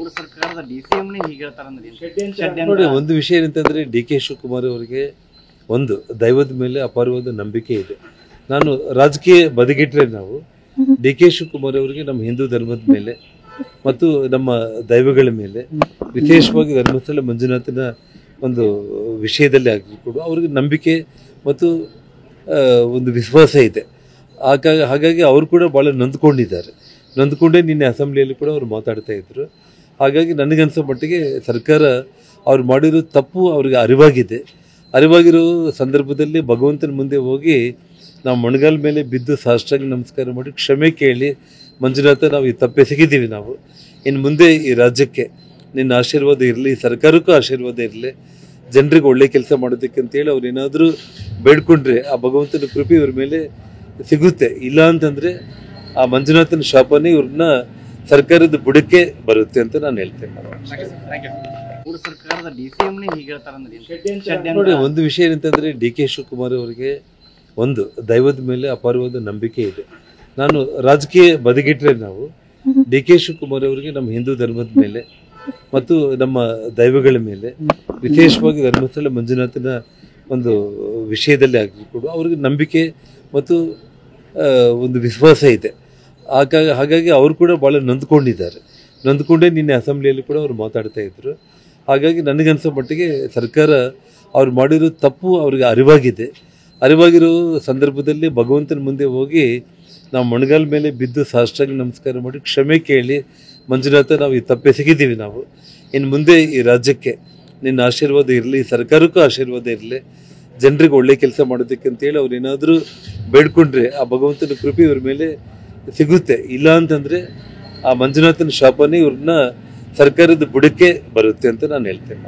ಸರ್ಕಾರದ ಡಿಸಿಎಂನೇ ಹೀಗೆ ಹೇಳ್ತಾರಂದ್ರೆ ನೋಡಿ, ಒಂದು ವಿಷಯ ಏನಂತಂದ್ರೆ ಡಿ.ಕೆ. ಶಿವಕುಮಾರ್ ಅವರಿಗೆ ಒಂದು ದೈವದ ಮೇಲೆ ಅಪಾರವಾದ ನಂಬಿಕೆ ಇದೆ. ನಾನು ರಾಜಕೀಯ ಬದಿಗಿಟ್ರೆ ನಾವು ಡಿ.ಕೆ. ಶಿವಕುಮಾರ್ ಅವರಿಗೆ ನಮ್ಮ ಹಿಂದೂ ಧರ್ಮದ ಮೇಲೆ ಮತ್ತು ನಮ್ಮ ದೈವಗಳ ಮೇಲೆ, ವಿಶೇಷವಾಗಿ ಧರ್ಮಸ್ಥಳ ಮಂಜುನಾಥನ ಒಂದು ವಿಷಯದಲ್ಲಿ ಆಗಿರ್ಬೋದು ಅವ್ರಿಗೆ ನಂಬಿಕೆ ಮತ್ತು ಒಂದು ವಿಶ್ವಾಸ ಇದೆ. ಹಾಗಾಗಿ ಅವರು ಕೂಡ ಭಾಳ ನೊಂದ್ಕೊಂಡೇ ನಿನ್ನೆ ಅಸೆಂಬ್ಲಿಯಲ್ಲಿ ಕೂಡ ಅವ್ರು ಮಾತಾಡ್ತಾ ಇದ್ರು. ಹಾಗಾಗಿ ನನಗನ್ಸೋ ಮಟ್ಟಿಗೆ ಸರ್ಕಾರ ಅವ್ರು ಮಾಡಿರೋ ತಪ್ಪು ಅವ್ರಿಗೆ ಅರಿವಾಗಿರೋ ಸಂದರ್ಭದಲ್ಲಿ ಭಗವಂತನ ಮುಂದೆ ಹೋಗಿ ನಾವು ಮೊಣಗಾಲ ಮೇಲೆ ಬಿದ್ದು ಸಾಷ್ಟಾಂಗ ನಮಸ್ಕಾರ ಮಾಡಿ ಕ್ಷಮೆ ಕೇಳಿ, ಮಂಜುನಾಥ ನಾವು ಈ ತಪ್ಪೆಸಗಿದ್ದೀವಿ, ನಾವು ಇನ್ನು ಮುಂದೆ ಈ ರಾಜ್ಯಕ್ಕೆ ನಿನ್ನ ಆಶೀರ್ವಾದ ಇರಲಿ, ಸರ್ಕಾರಕ್ಕೂ ಆಶೀರ್ವಾದ ಇರಲಿ, ಜನರಿಗೆ ಒಳ್ಳೆ ಕೆಲಸ ಮಾಡೋದಕ್ಕೆ ಅಂತೇಳಿ ಅವ್ರು ಏನಾದರೂ ಬೇಡ್ಕೊಂಡ್ರೆ ಆ ಭಗವಂತನ ಕೃಪೆ ಇವ್ರ ಮೇಲೆ ಸಿಗುತ್ತೆ. ಇಲ್ಲ ಅಂತಂದರೆ ಆ ಮಂಜುನಾಥನ ಶಾಪನೇ ಇವ್ರನ್ನ ಸರ್ಕಾರದ ಬುಡಕ್ಕೆ ಬರುತ್ತೆ ಅಂತ ನಾನು ಹೇಳ್ತೇನೆ. ಸರ್ಕಾರದ ಡಿಸಿಎಂನೇ ಹೀಗೆ ಹೇಳ್ತಾರಂದ್ರೆ ನೋಡಿ, ಒಂದು ವಿಷಯ ಏನಂತಂದ್ರೆ ಡಿ.ಕೆ. ಶಿವಕುಮಾರ್ ಅವರಿಗೆ ಒಂದು ದೈವದ ಮೇಲೆ ಅಪಾರವಾದ ನಂಬಿಕೆ ಇದೆ. ನಾನು ರಾಜಕೀಯ ಬದಿಗಿಟ್ರೆ ನಾವು ಡಿ.ಕೆ. ಶಿವಕುಮಾರ್ ಅವರಿಗೆ ನಮ್ಮ ಹಿಂದೂ ಧರ್ಮದ ಮೇಲೆ ಮತ್ತು ನಮ್ಮ ದೈವಗಳ ಮೇಲೆ, ವಿಶೇಷವಾಗಿ ಧರ್ಮಸ್ಥಳ ಮಂಜುನಾಥನ ಒಂದು ವಿಷಯದಲ್ಲಿ ಆಗಿರ್ಬೋದು ಅವ್ರಿಗೆ ನಂಬಿಕೆ ಮತ್ತು ಒಂದು ವಿಶ್ವಾಸ ಇದೆ. ಹಾಗಾಗಿ ಅವರು ಕೂಡ ಭಾಳ ನೊಂದ್ಕೊಂಡೇ ನಿನ್ನೆ ಅಸೆಂಬ್ಲಿಯಲ್ಲಿ ಕೂಡ ಅವ್ರು ಮಾತಾಡ್ತಾ ಇದ್ರು. ಹಾಗಾಗಿ ನನಗನ್ಸೋ ಮಟ್ಟಿಗೆ ಸರ್ಕಾರ ಅವ್ರು ಮಾಡಿರೋ ತಪ್ಪು ಅವ್ರಿಗೆ ಅರಿವಾಗಿರೋ ಸಂದರ್ಭದಲ್ಲಿ ಭಗವಂತನ ಮುಂದೆ ಹೋಗಿ ನಾವು ಮೊಣಗಾಲ ಮೇಲೆ ಬಿದ್ದು ಸಾಷ್ಟಾಂಗ ನಮಸ್ಕಾರ ಮಾಡಿ ಕ್ಷಮೆ ಕೇಳಿ, ಮಂಜುನಾಥ ನಾವು ಈ ತಪ್ಪೆಸಗಿದ್ದೀವಿ, ನಾವು ಇನ್ನು ಮುಂದೆ ಈ ರಾಜ್ಯಕ್ಕೆ ನಿನ್ನ ಆಶೀರ್ವಾದ ಇರಲಿ, ಸರ್ಕಾರಕ್ಕೂ ಆಶೀರ್ವಾದ ಇರಲಿ, ಜನರಿಗೆ ಒಳ್ಳೆ ಕೆಲಸ ಮಾಡೋದಕ್ಕೆ ಅಂತೇಳಿ ಅವ್ರು ಏನಾದರೂ ಬೇಡ್ಕೊಂಡ್ರೆ ಆ ಭಗವಂತನ ಕೃಪೆ ಇವ್ರ ಮೇಲೆ ಸಿಗುತ್ತೆ. ಇಲ್ಲ ಅಂತಂದರೆ ಆ ಮಂಜುನಾಥನ ಶಾಪನೇ ಇವ್ರನ್ನ ಸರ್ಕಾರದ ಬುಡಕ್ಕೆ ಬರುತ್ತೆ ಅಂತ ನಾನು ಹೇಳ್ತೇನೆ.